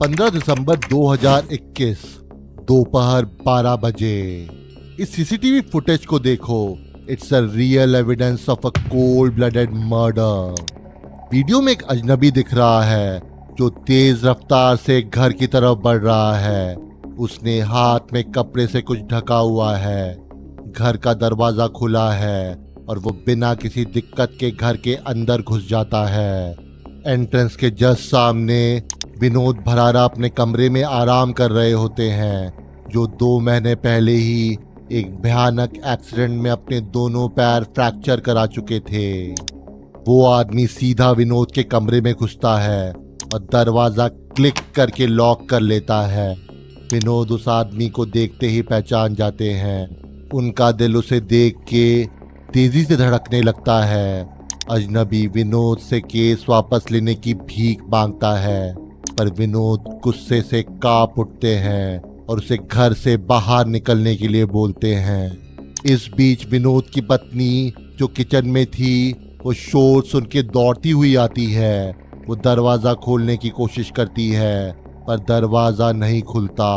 15 दिसंबर 2021 दोपहर 12 बजे। इस सीसीटीवी फुटेज को देखो। It's a real evidence of a cold blooded murder. Video में एक अजनबी दिख रहा है जो तेज रफ्तार से घर की तरफ बढ़ रहा है। उसने हाथ में कपड़े से कुछ ढका हुआ है। घर का दरवाजा खुला है और वो बिना किसी दिक्कत के घर के अंदर घुस जाता है। एंट्रेंस के जस्ट सामने विनोद भरारा अपने कमरे में आराम कर रहे होते हैं, जो 2 महीने पहले ही एक भयानक एक्सीडेंट में अपने दोनों पैर फ्रैक्चर करा चुके थे। वो आदमी सीधा विनोद के कमरे में घुसता है और दरवाजा क्लिक करके लॉक कर लेता है। विनोद उस आदमी को देखते ही पहचान जाते हैं। उनका दिल उसे देख के तेजी से धड़कने लगता है। अजनबी विनोद से केस वापस लेने की भीख मांगता है, पर विनोद गुस्से से कांप उठते हैं और उसे घर से बाहर निकलने के लिए बोलते हैं। इस बीच विनोद की पत्नी जो किचन में थी, वो शोर सुन के दौड़ती हुई आती है। वो दरवाजा खोलने की कोशिश करती है, पर दरवाजा नहीं खुलता।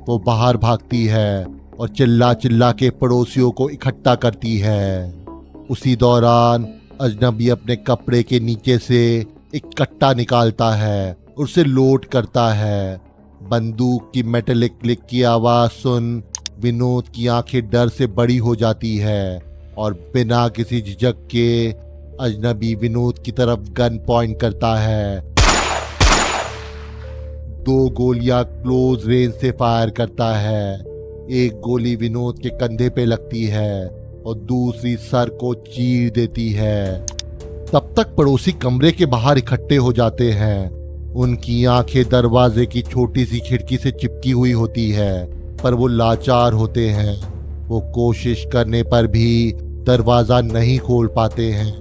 वो बाहर भागती है और चिल्ला चिल्ला के पड़ोसियों को इकट्ठा करती है। उसी दौरान अजनबी अपने कपड़े के नीचे से एक कट्टा निकालता है, उसे लोड करता है। बंदूक की मेटेलिक क्लिक की आवाज सुन विनोद की आंखें डर से बड़ी हो जाती है और बिना किसी झिझक के अजनबी विनोद की तरफ गन पॉइंट करता है। 2 गोलियां क्लोज रेंज से फायर करता है। एक गोली विनोद के कंधे पे लगती है और दूसरी सर को चीर देती है। तब तक पड़ोसी कमरे के बाहर इकट्ठे हो जाते हैं। उनकी आंखें दरवाजे की छोटी सी खिड़की से चिपकी हुई होती है, पर वो लाचार होते हैं। वो कोशिश करने पर भी दरवाजा नहीं खोल पाते हैं।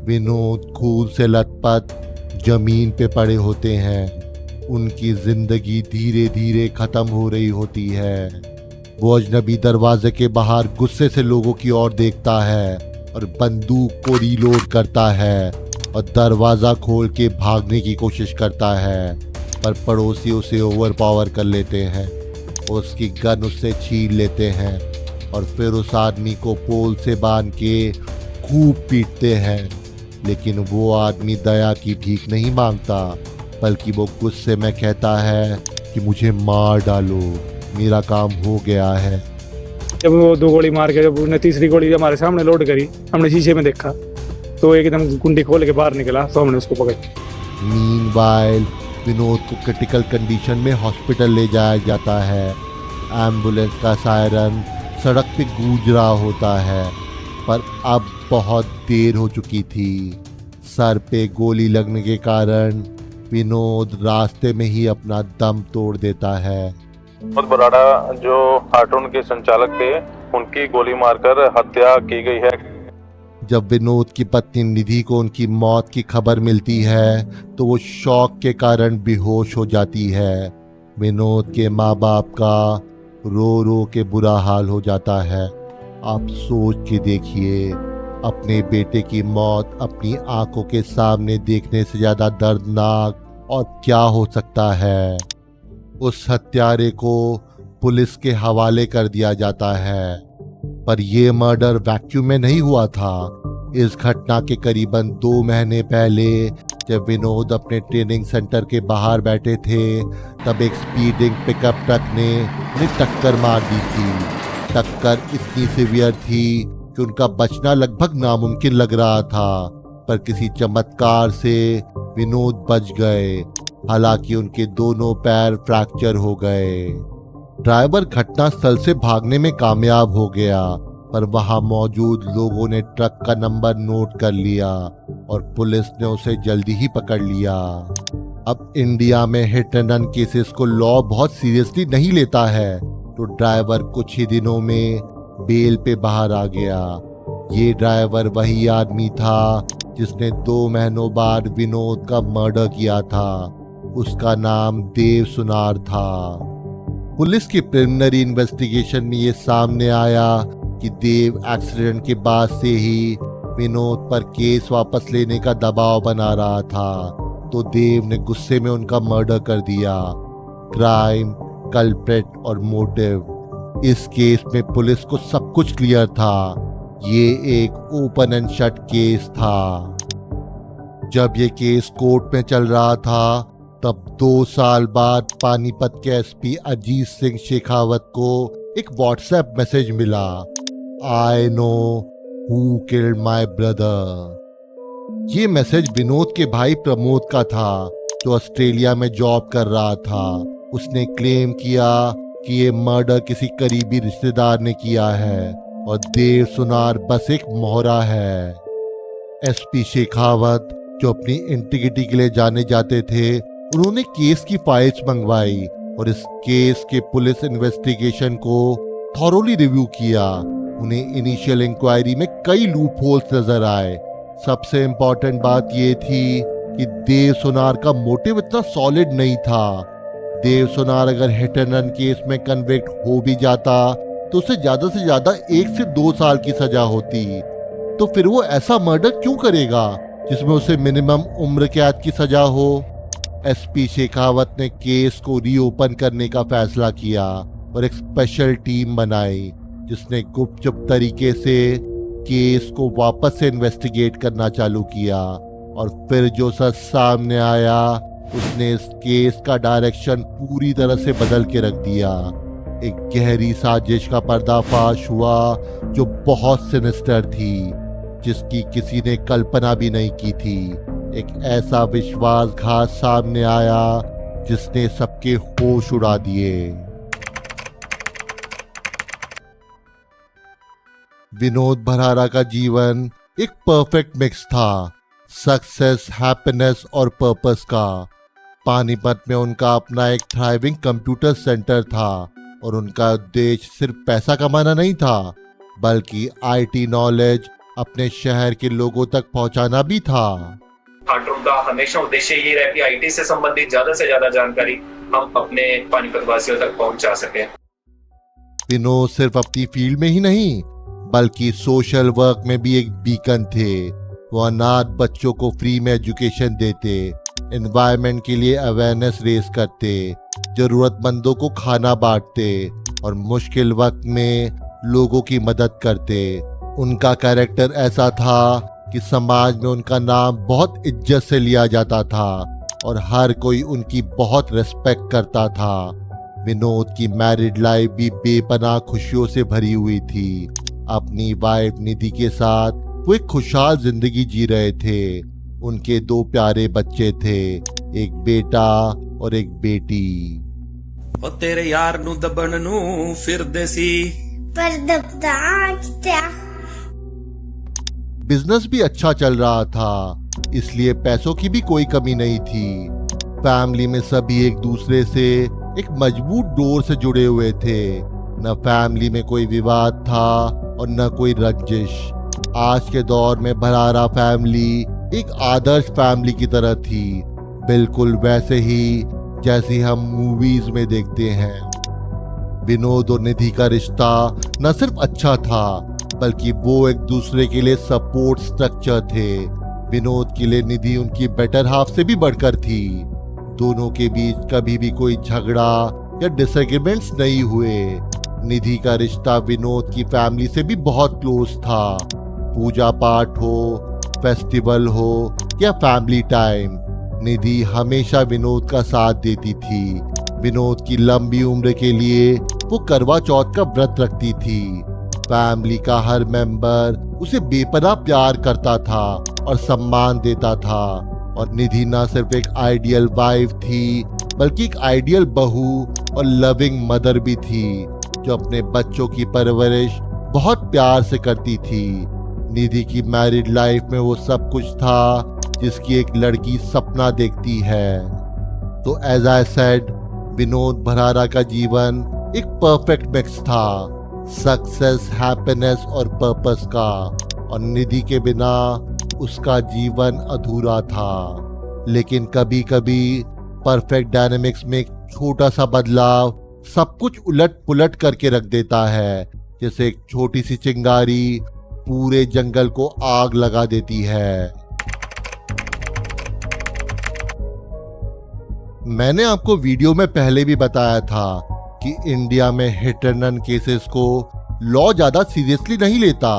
विनोद खून से लथपथ जमीन पे पड़े होते हैं। उनकी जिंदगी धीरे धीरे खत्म हो रही होती है। वो अजनबी दरवाजे के बाहर गुस्से से लोगों की ओर देखता है और बंदूक को रीलोड करता है और दरवाजा खोल के भागने की कोशिश करता है, पर पड़ोसी उसे ओवरपावर कर लेते हैं। उसकी गन उससे छीन लेते हैं और फिर उस आदमी को पोल से बांध के खूब पीटते हैं। लेकिन वो आदमी दया की भीख नहीं मांगता, बल्कि वो गुस्से में कहता है कि मुझे मार डालो, मेरा काम हो गया है। जब वो 2 गोली मार के जब उसने तीसरी गोली हमारे सामने लोड करी, हमने शीशे में देखा तो एकदम कुंडी खोल के बाहर निकला, तो हमने उसको पकड़ा। मीनवाइल विनोद को क्रिटिकल कंडीशन में हॉस्पिटल ले जाया जाता है। एम्बुलेंस का सायरन सड़क पे गूंज रहा होता है, पर अब बहुत देर हो चुकी थी। सर पे गोली लगने के कारण विनोद रास्ते में ही अपना दम तोड़ देता है। विनोद भराड़ा जो कार्टून के संचालक थे, उनकी गोली मारकर हत्या की गई है। जब विनोद की पत्नी निधि को उनकी मौत की खबर मिलती है, तो वो शॉक के कारण बेहोश हो जाती है। विनोद के माँ बाप का रो रो के बुरा हाल हो जाता है। आप सोच के देखिए, अपने बेटे की मौत अपनी आंखों के सामने देखने से ज्यादा दर्दनाक और क्या हो सकता है। उस हत्यारे को पुलिस के हवाले कर दिया जाता है, पर यह मर्डर वैक्यूम में नहीं हुआ था। इस घटना के करीबन 2 महीने पहले जब विनोद अपने ट्रेनिंग सेंटर के बाहर बैठे थे, तब एक स्पीडिंग पिकअप ट्रक ने उन्हें टक्कर मार दी थी। टक्कर इतनी सीवियर थी कि उनका बचना लगभग नामुमकिन लग रहा था, पर किसी चमत्कार से विनोद बच गए। हालांकि उनके दोनों पैर फ्रैक्चर हो गए। ड्राइवर घटनास्थल से भागने में कामयाब हो गया, पर वहां मौजूद लोगों ने ट्रक का नंबर नोट कर लिया और पुलिस ने उसे जल्दी ही पकड़ लिया। अब इंडिया में हिट एंड रन केसेस को लॉ बहुत सीरियसली नहीं लेता है, तो ड्राइवर कुछ ही दिनों में बेल पे बाहर आ गया। ये ड्राइवर वही आदमी था जिसने 2 महीनों बाद विनोद का मर्डर किया था। उसका नाम देव सुनार था। पुलिस की प्रिलिमिनरी इन्वेस्टिगेशन में ये सामने आया कि देव एक्सीडेंट के बाद से ही विनोद पर केस वापस लेने का दबाव बना रहा था, तो देव ने गुस्से में उनका मर्डर कर दिया क्राइम, कल्प्रेट और मोटिव। इस केस में पुलिस को सब कुछ क्लियर था। ये एक ओपन एंड शट केस था। जब ये केस कोर्ट में चल रहा था तब 2 साल बाद पानीपत के एसपी अजीत सिंह शेखावत को एक व्हाट्सएप मैसेज मिला, I know who killed my brother. ये मैसेज विनोद के भाई प्रमोद का था जो ऑस्ट्रेलिया में जॉब कर रहा था। उसने क्लेम किया कि ये मर्डर किसी करीबी रिश्तेदार ने किया है और देव सुनार बस एक मोहरा है। एसपी शेखावत जो अपनी इंटीग्रिटी के लिए जाने जाते थे, उन्होंने केस की फाइल्स मंगवाई और इस केस के पुलिस इन्वेस्टिगेशन को थॉरोली रिव्यू किया। उन्हें इनिशियल इंक्वायरी में कई लूप होल्स नजर आए। सबसे इंपॉर्टेंट बात यह थी कि देव सुनार का मोटिव इतना सॉलिड नहीं था। देव सुनार अगर हिट एंड रन केस में कन्विक्ट हो भी जाता तो उसे ज्यादा से ज्यादा 1 से 2 साल की सजा होती। तो फिर वो ऐसा मर्डर क्यों करेगा जिसमें उसे मिनिमम उम्र कैद की सजा हो? एसपी शेखावत ने केस को रीओपन करने का फैसला किया और एक स्पेशल टीम बनाई जिसने गुपचुप तरीके से केस को वापस से इन्वेस्टिगेट करना चालू किया। और फिर जो सच सामने आया उसने इस केस का डायरेक्शन पूरी तरह से बदल के रख दिया। एक गहरी साजिश का पर्दाफाश हुआ जो बहुत सिनिस्टर थी, जिसकी किसी ने कल्पना भी नहीं की थी। एक ऐसा विश्वासघात सामने आया जिसने सबके होश उड़ा दिए। विनोद भरारा का जीवन एक परफेक्ट मिक्स था, सक्सेस, हैप्पीनेस और पर्पस का। पानीपत में उनका अपना एक थ्राइविंग कंप्यूटर सेंटर था और उनका उद्देश्य सिर्फ पैसा कमाना नहीं था बल्कि आईटी नॉलेज अपने शहर के लोगों तक पहुंचाना भी था। हार्टरूम का हमेशा उद्देश्य ये रहा कि आईटी से संबंधित ज्यादा से ज्यादा जानकारी हम अपने पानीपत वासियों तक पहुंचा सके। विनोद सिर्फ अपनी फील्ड में ही नहीं बल्कि सोशल वर्क में भी एक बीकन थे। वो अनाथ बच्चों को फ्री में एजुकेशन देते, एनवायरनमेंट के लिए अवेयरनेस रेस करते, जरूरतमंदों को खाना बांटते और मुश्किल वक्त में लोगों की मदद करते। उनका कैरेक्टर ऐसा था कि समाज में उनका नाम बहुत इज्जत से लिया जाता था और हर कोई उनकी बहुत रिस्पेक्ट करता था। विनोद की मैरिड लाइफ भी बेपनाह खुशियों से भरी हुई थी। अपनी वाइफ निधि के साथ वो एक खुशहाल जिंदगी जी रहे थे। उनके 2 प्यारे बच्चे थे, एक बेटा और एक बेटी। ओ तेरे यार नू दबन नू फिरदे सी पर दबदा क्या। बिजनेस भी अच्छा चल रहा था, इसलिए पैसों की भी कोई कमी नहीं थी। फैमिली में सभी एक दूसरे से एक मजबूत डोर से जुड़े हुए थे। न फैमिली में कोई विवाद था और न कोई रंजिश। आज के दौर में भरारा फैमिली एक आदर्श फैमिली की तरह थी, बिल्कुल वैसे ही जैसी हम मूवीज में देखते हैं। विनोद और निधि का रिश्ता न सिर्फ अच्छा था बल्कि वो एक दूसरे के लिए सपोर्ट स्ट्रक्चर थे। विनोद के लिए निधि उनकी बेटर हाफ से भी बढ़कर थी। दोनों के बीच कभी भी कोई झगड़ा या डिसएग्रीमेंट्स नहीं हुए। निधि का रिश्ता विनोद की फैमिली से भी बहुत क्लोज था। पूजा पाठ हो, फेस्टिवल हो या फैमिली टाइम, निधि हमेशा विनोद का साथ देती थी। विनोद की लंबी उम्र के लिए वो करवा चौथ का व्रत रखती थी। फैमिली का हर मेंबर उसे बेपनाह प्यार करता था और सम्मान देता था। और निधि न सिर्फ एक आइडियल वाइफ थी बल्कि एक आइडियल बहू और लविंग मदर भी थी जो अपने बच्चों की परवरिश बहुत प्यार से करती थी। निधि की मैरिड लाइफ में वो सब कुछ था जिसकी एक लड़की सपना देखती है। तो as I said, Vinod Bharara का जीवन एक परफेक्ट मिक्स था, सक्सेस, हैप्पीनेस और पर्पस का। और निधि के बिना उसका जीवन अधूरा था। लेकिन कभी कभी परफेक्ट डायनेमिक्स में एक छोटा सा बदलाव सब कुछ उलट पुलट करके रख देता है। जैसे एक छोटी सी चिंगारी पूरे जंगल को आग लगा देती है। मैंने आपको वीडियो में पहले भी बताया था कि इंडिया में हिट एंड रन केसेस को लॉ ज्यादा सीरियसली नहीं लेता,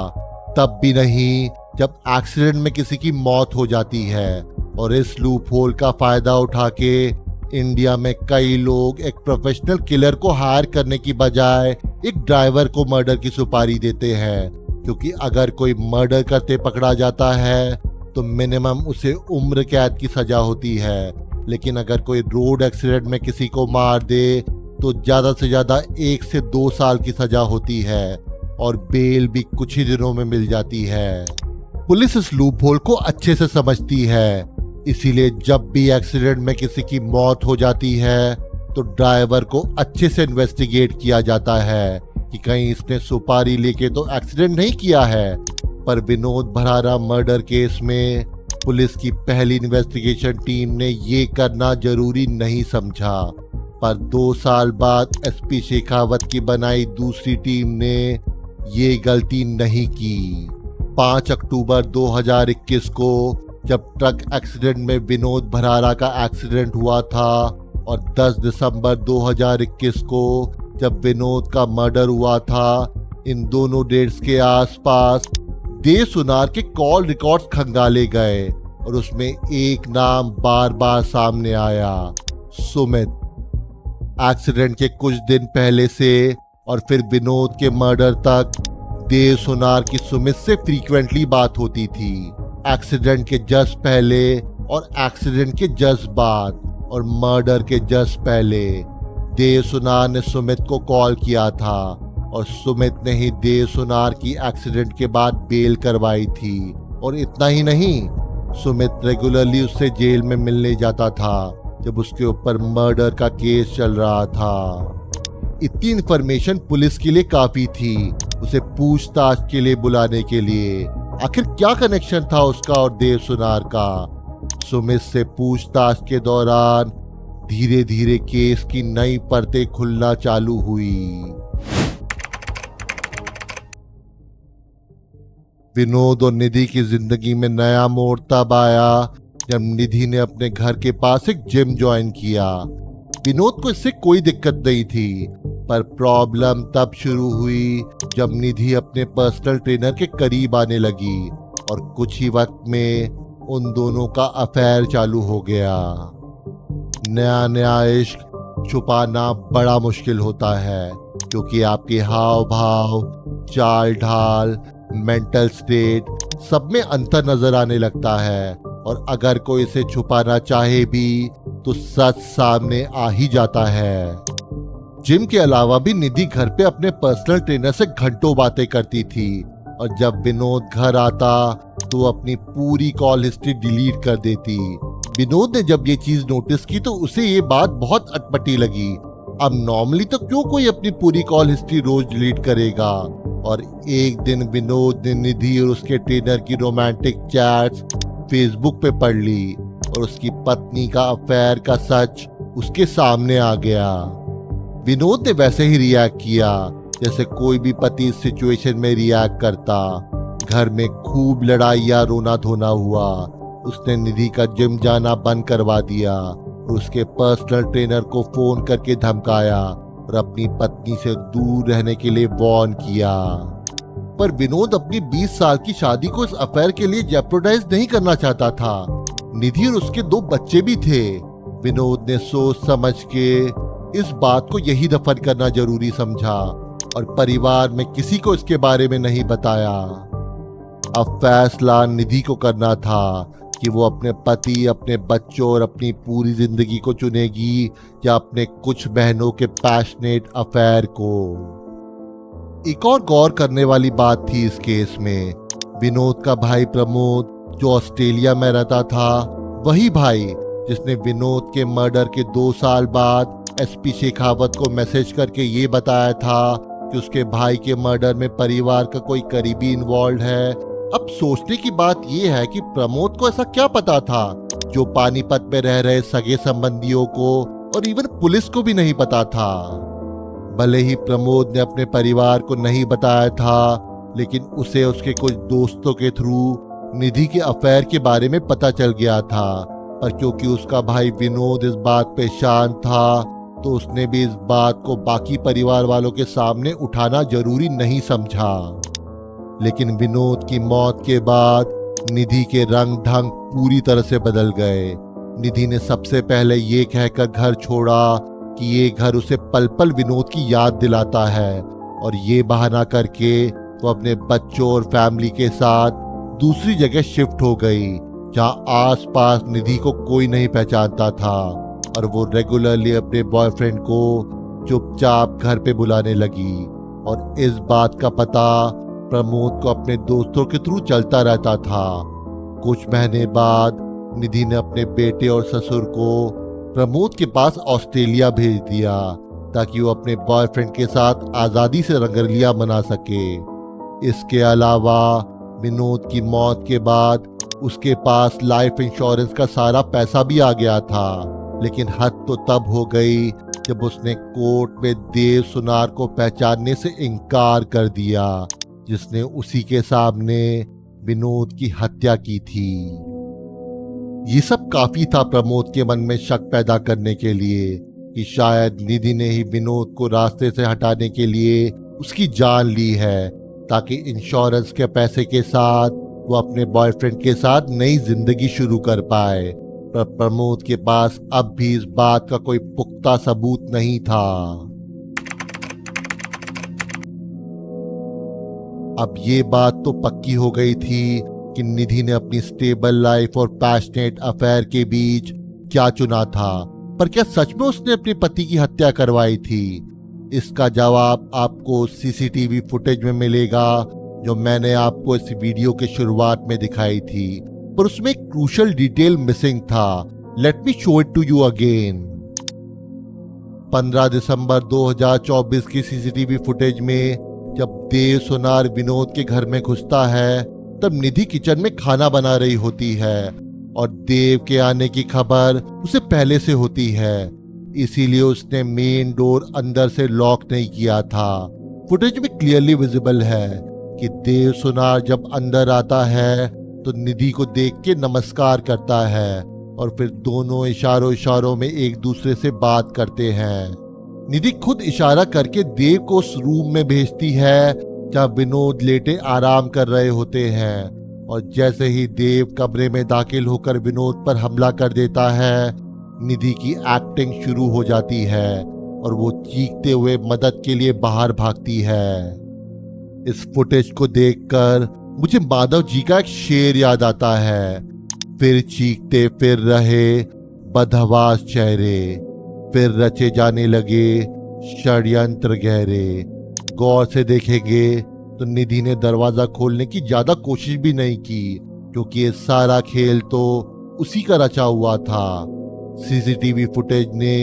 तब भी नहीं जब एक्सीडेंट में किसी की मौत हो जाती है। और इस लूप होल का फायदा उठा के इंडिया में कई लोग एक प्रोफेशनल किलर को हायर करने की बजाय एक ड्राइवर को मर्डर की सुपारी देते हैं, क्योंकि अगर कोई मर्डर करते पकड़ा जाता है तो मिनिमम उसे उम्र कैद की सजा होती है, लेकिन अगर कोई रोड एक्सीडेंट में किसी को मार दे तो ज्यादा से ज्यादा 1 से 2 साल की सजा होती है और बेल भी कुछ ही दिनों में मिल जाती है। पुलिस इस लूप होल को अच्छे से समझती है, इसीलिए जब भी एक्सीडेंट में किसी की मौत हो जाती है तो ड्राइवर को अच्छे से इन्वेस्टिगेट किया जाता है कि कहीं इसने सुपारी लेके तो एक्सीडेंट नहीं किया है। पर विनोद भरारा मर्डर केस में पुलिस की पहली इन्वेस्टिगेशन टीम ने ये करना जरूरी नहीं समझा, पर 2 साल बाद एसपी शेखावत की बनाई दूसरी टीम ने ये गलती नहीं की। 5 अक्टूबर 2021 को जब ट्रक एक्सीडेंट में विनोद भरारा का एक्सीडेंट हुआ था और 10 दिसंबर 2021 को जब विनोद का मर्डर हुआ था, इन दोनों डेट्स के आसपास देव सुनार के कॉल रिकॉर्ड्स खंगाले गए और उसमें एक नाम बार बार सामने आया, सुमित। एक्सीडेंट के कुछ दिन पहले से और फिर विनोद के मर्डर तक देव सुनार की सुमित से फ्रीक्वेंटली बात होती थी। एक्सीडेंट के जस्ट पहले और एक्सीडेंट के जस्ट बाद और मर्डर के जस्ट पहले देव सुनार ने सुमित को कॉल किया था और सुमित ने ही देव सुनार की एक्सीडेंट के बाद बेल करवाई थी। और इतना ही नहीं, सुमित रेगुलरली उससे जेल में मिलने जाता था जब उसके ऊपर मर्डर का केस चल रहा था। इतनी इंफॉर्मेशन पुलिस के लिए काफी थी उसे पूछताछ के लिए बुलाने के लिए। आखिर क्या कनेक्शन था उसका और देव सुनार का? सुमित से पूछताछ के दौरान धीरे धीरे केस की नई परतें खुलना चालू हुई। विनोद और निधि की जिंदगी में नया मोड़ तब आया जब निधि ने अपने घर के पास एक जिम ज्वाइन किया। विनोद को इससे कोई दिक्कत नहीं थी, पर प्रॉब्लम तब शुरू हुई जब निधि अपने पर्सनल ट्रेनर के करीब आने लगी और कुछ ही वक्त में उन दोनों का अफेयर चालू हो गया। नया नया इश्क छुपाना बड़ा मुश्किल होता है, क्योंकि आपके हाव भाव, चाल ढाल, मेंटल स्टेट सब में अंतर नजर आने लगता है और अगर कोई इसे छुपाना चाहे भी तो सच सामने आ ही जाता है। जिम के अलावा भी निधि घर पे अपने पर्सनल ट्रेनर से घंटों बातें करती थी और जब विनोद घर आता तो अपनी पूरी कॉल हिस्ट्री डिलीट कर देती। विनोद ने जब ये चीज नोटिस की तो उसे ये बात बहुत अटपटी लगी। अब नॉर्मली तो क्यों कोई अपनी पूरी कॉल हिस्ट्री रोज डिलीट करेगा? और एक दिन विनोद ने निधि और उसके ट्रेनर की रोमांटिक चैट्स फेसबुक पे पढ़ ली और उसकी पत्नी का अफेयर का सच उसके सामने आ गया। विनोद ने वैसे ही रिएक्ट किया जैसे कोई भी पति इस सिचुएशन में रिएक्ट करता। घर में खूब लड़ाई या रोना धोना हुआ। उसने निधि का जिम जाना बंद करवा दिया और उसके पर्सनल ट्रेनर को फोन करके धमकाया और अपनी पत्नी से दूर रहने के लिए वार्न किया। पर विनोद अपनी 20 साल की शादी को इस अफेयर के लिए जेप्रोडाइज नहीं करना चाहता था। निधि और उसके 2 बच्चे भी थे। विनोद ने सोच समझ के इस बात को यही दफन करना जरूरी समझा और परिवार में किसी को इसके बारे में नहीं बताया। अब फैसला निधि को करना था कि वो अपने पति, अपने बच्चों और अपनी पूरी जिंदगी को चुनेगी या अपने कुछ बहनों के पैशनेट अफेयर को। एक और गौर करने वाली बात थी इस केस में। विनोद का भाई प्रमोद जो ऑस्ट्रेलिया में रहता था, वही भाई जिसने विनोद के मर्डर के 2 साल बाद एसपी शेखावत को मैसेज करके ये बताया था कि उसके भाई के मर्डर में परिवार का कोई करीबी इन्वॉल्व है। अब सोचने की बात यह है कि प्रमोद को ऐसा क्या पता था जो पानीपत में रह रहे सगे संबंधियों को और इवन पुलिस को भी नहीं पता था। भले ही प्रमोद ने अपने परिवार को नहीं बताया था, लेकिन उसे उसके कुछ दोस्तों के थ्रू निधि के अफेयर के बारे में पता चल गया था पर क्योंकि उसका भाई विनोद इस बात पे शांत था तो उसने भी इस बात को बाकी परिवार वालों के सामने उठाना जरूरी नहीं समझा। लेकिन विनोद की मौत के बाद निधि के रंग ढंग पूरी तरह से बदल गए। निधि ने सबसे पहले ये कहकर घर छोड़ा कि ये घर उसे पल पल विनोद की याद दिलाता है, और ये बहाना करके वो अपने बच्चों और फैमिली के साथ दूसरी जगह शिफ्ट हो गई जहां आसपास निधि को कोई नहीं पहचानता था, और वो रेगुलरली अपने बॉयफ्रेंड को चुपचाप घर पे बुलाने लगी। और इस बात का पता प्रमोद को अपने दोस्तों के थ्रू चलता रहता था। कुछ महीने बाद निधि ने अपने बेटे और ससुर को प्रमोद के पास ऑस्ट्रेलिया भेज दिया ताकि वो अपने बॉयफ्रेंड के साथ आज़ादी से रंगरलिया मना सके। इसके अलावा विनोद की मौत के बाद उसके पास लाइफ इंश्योरेंस का सारा पैसा भी आ गया था, लेकिन हद तो तब हो गई जब उसने कोर्ट में देव सुनार को पहचानने से इनकार कर दिया, जिसने उसी के सामने विनोद की हत्या की थी। ये सब काफी था प्रमोद के मन में शक पैदा करने के लिए कि शायद निधि ने ही विनोद को रास्ते से हटाने के लिए उसकी जान ली है, ताकि इंश्योरेंस के पैसे के साथ वो अपने बॉयफ्रेंड के साथ नई जिंदगी शुरू कर पाए। पर प्रमोद के पास अब भी इस बात का कोई पुख्ता सबूत नहीं था। अब ये बात तो पक्की हो गई थी कि निधि ने अपनी स्टेबल लाइफ और पैशनेट अफेयर के बीच क्या चुना था, पर क्या सच में उसने अपने पति की हत्या करवाई थी? इसका जवाब आपको सीसीटीवी फुटेज में मिलेगा जो मैंने आपको इस वीडियो के शुरुआत में दिखाई थी, पर उसमें एक क्रूशियल डिटेल मिसिंग था। Let me show it to you again. 15 दिसंबर 2024 की सीसीटीवी फुटेज में जब देव सुनार विनोद के घर में घुसता है तब निधि किचन में खाना बना रही होती है, और देव के आने की खबर उसे पहले से होती है, इसीलिए उसने मेन डोर अंदर से लॉक नहीं किया था। फुटेज में क्लियरली विजिबल है कि देव सुनार जब अंदर आता है तो निधि को देख के नमस्कार करता है, और फिर दोनों इशारों में एक दूसरे से बात करते हैं। निधि खुद इशारा करके देव को उस रूम में भेजती है जहां विनोद लेटे आराम कर रहे होते हैं, और जैसे ही देव कमरे में दाखिल होकर विनोद पर हमला कर देता है, निधि की एक्टिंग शुरू हो जाती है और वो चीखते हुए मदद के लिए बाहर भागती है। इस फुटेज को देखकर मुझे माधव जी का एक शेर याद आता है, फिर चीखते फिर रहे बदहवास चेहरे, फिर रचे जाने लगे षड्यंत्र गहरे। गौर से देखेंगे तो निधि ने दरवाजा खोलने की ज्यादा कोशिश भी नहीं की, क्योंकि ये सारा खेल तो उसी का रचा हुआ था। सीसीटीवी फुटेज ने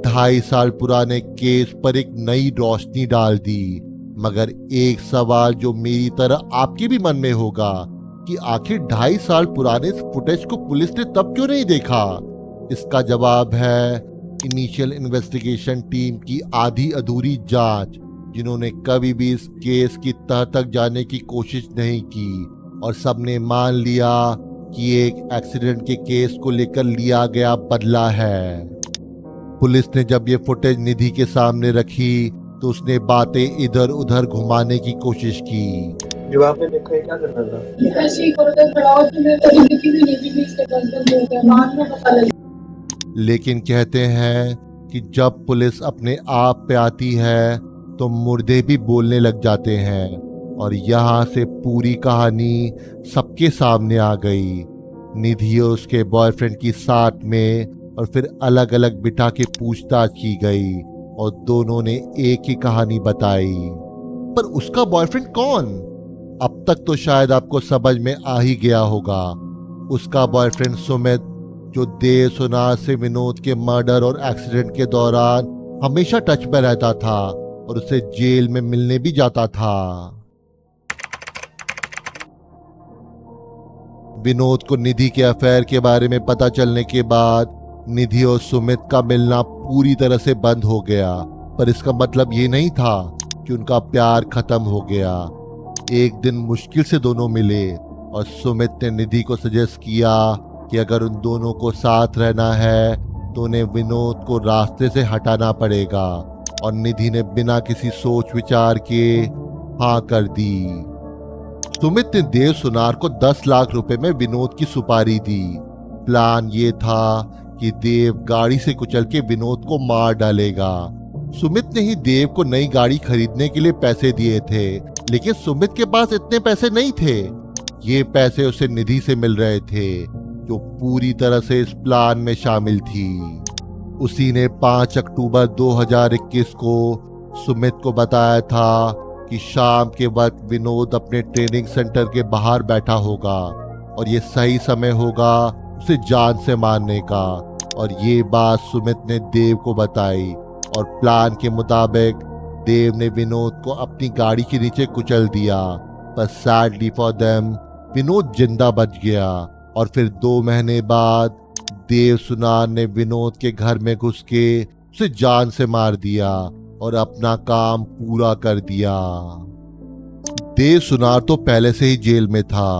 2.5 साल पुराने केस पर एक नई रोशनी डाल दी, मगर एक सवाल जो मेरी तरह आपके भी मन में होगा कि आखिर 2.5 साल पुराने इस फुटेज को पुलिस ने तब क्यों नहीं देखा? इसका जवाब है इनिशियल इन्वेस्टिगेशन टीम की आधी अधूरी जांच, जिन्होंने कभी भी इस केस की तह तक जाने की कोशिश नहीं की, और सबने मान लिया कि एक एक्सीडेंट के केस को लेकर लिया गया बदला है। पुलिस ने जब ये फुटेज निधि के सामने रखी तो उसने बातें इधर उधर घुमाने की कोशिश की। जो आपने देखा है क्या करना था? ऐसे ही करके खड़ा हो तो मैं कभी देखी भी नहीं थी कि इसके बंद हो गया, बाद में पता लगा। लेकिन कहते हैं कि जब पुलिस अपने आप पे आती है तो मुर्दे भी बोलने लग जाते हैं, और यहाँ से पूरी कहानी सबके सामने आ गई। निधि और उसके बॉयफ्रेंड की साथ में और फिर अलग अलग बिठा के पूछताछ की गई, और दोनों ने एक ही कहानी बताई। पर उसका बॉयफ्रेंड कौन? अब तक तो शायद आपको समझ में आ ही गया होगा। उसका बॉयफ्रेंड सुमित, जो देव सुनार से विनोद के मर्डर और एक्सीडेंट के दौरान हमेशा टच में रहता था और उसे जेल में मिलने भी जाता था। विनोद को निधि के अफेयर के बारे में पता चलने के बाद निधि और सुमित का मिलना पूरी तरह से बंद हो गया, पर इसका मतलब ये नहीं था कि उनका प्यार खत्म हो गया। एक दिन मुश्किल से दोनों मिले और सुमित ने निधि को सजेस्ट किया कि अगर उन दोनों को साथ रहना है तो उन्हें विनोद को रास्ते से हटाना पड़ेगा, और निधि ने बिना किसी सोच विचार के हाँ कर दी। सुमित ने देव सुनार को 10 लाख रुपए में विनोद की सुपारी दी। प्लान ये था कि देव गाड़ी से कुचल के विनोद को मार डालेगा। सुमित ने ही देव को नई गाड़ी खरीदने के लिए पैसे दिए थे, लेकिन सुमित के पास इतने पैसे नहीं थे। ये पैसे उसे निधि से मिल रहे थे, जो पूरी तरह से इस प्लान में शामिल थी। उसी ने 5 अक्टूबर 2021 को सुमित को बताया था कि शाम के वक्त विनोद अपने ट्रेनिंग सेंटर के बाहर बैठा होगा और ये सही समय होगा उसे जान से मारने का। और ये बात सुमित ने देव को बताई, और प्लान के मुताबिक देव ने विनोद को अपनी गाड़ी के नीचे कुचल दिया। पर सैडली फॉर देम विनोद जिंदा बच गया। और फिर 2 महीने बाद देव सुनार ने विनोद के घर में घुस के उसे जान से मार दिया और अपना काम पूरा कर दिया। देव सुनार तो पहले से ही जेल में था।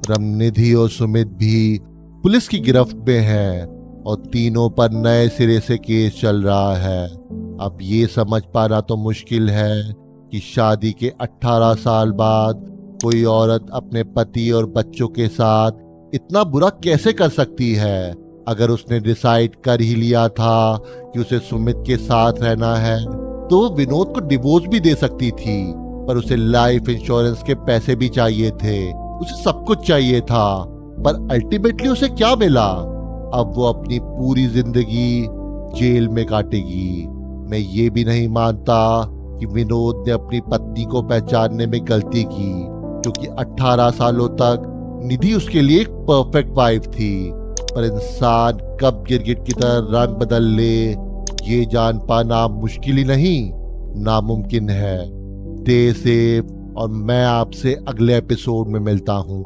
रमनिधि और सुमित भी पुलिस की गिरफ्त में हैं और तीनों पर नए सिरे से केस चल रहा है। अब ये समझ पाना तो मुश्किल है कि शादी के 18 साल बाद कोई औरत अपने पति और बच्चों के साथ इतना बुरा कैसे कर सकती है। अगर उसने डिसाइड कर ही लिया था कि उसे सुमित के साथ रहना है तो वो विनोद को डिवोर्स भी दे सकती थी, पर उसे लाइफ इंश्योरेंस के पैसे भी चाहिए थे। उसे सब कुछ चाहिए था, पर अल्टीमेटली उसे क्या मिला? अब वो अपनी पूरी जिंदगी जेल में काटेगी। मैं ये भी नहीं मानता कि विनोद ने अपनी पत्नी को पहचानने में गलती की, क्योंकि 18 सालों तक निधि उसके लिए एक परफेक्ट वाइफ थी। पर इंसान कब गिरगिट की तरह रंग बदल ले, ये जान पाना मुश्किल ही नहीं, नामुमकिन है। स्टे सेफ, और मैं आपसे अगले एपिसोड में मिलता हूँ।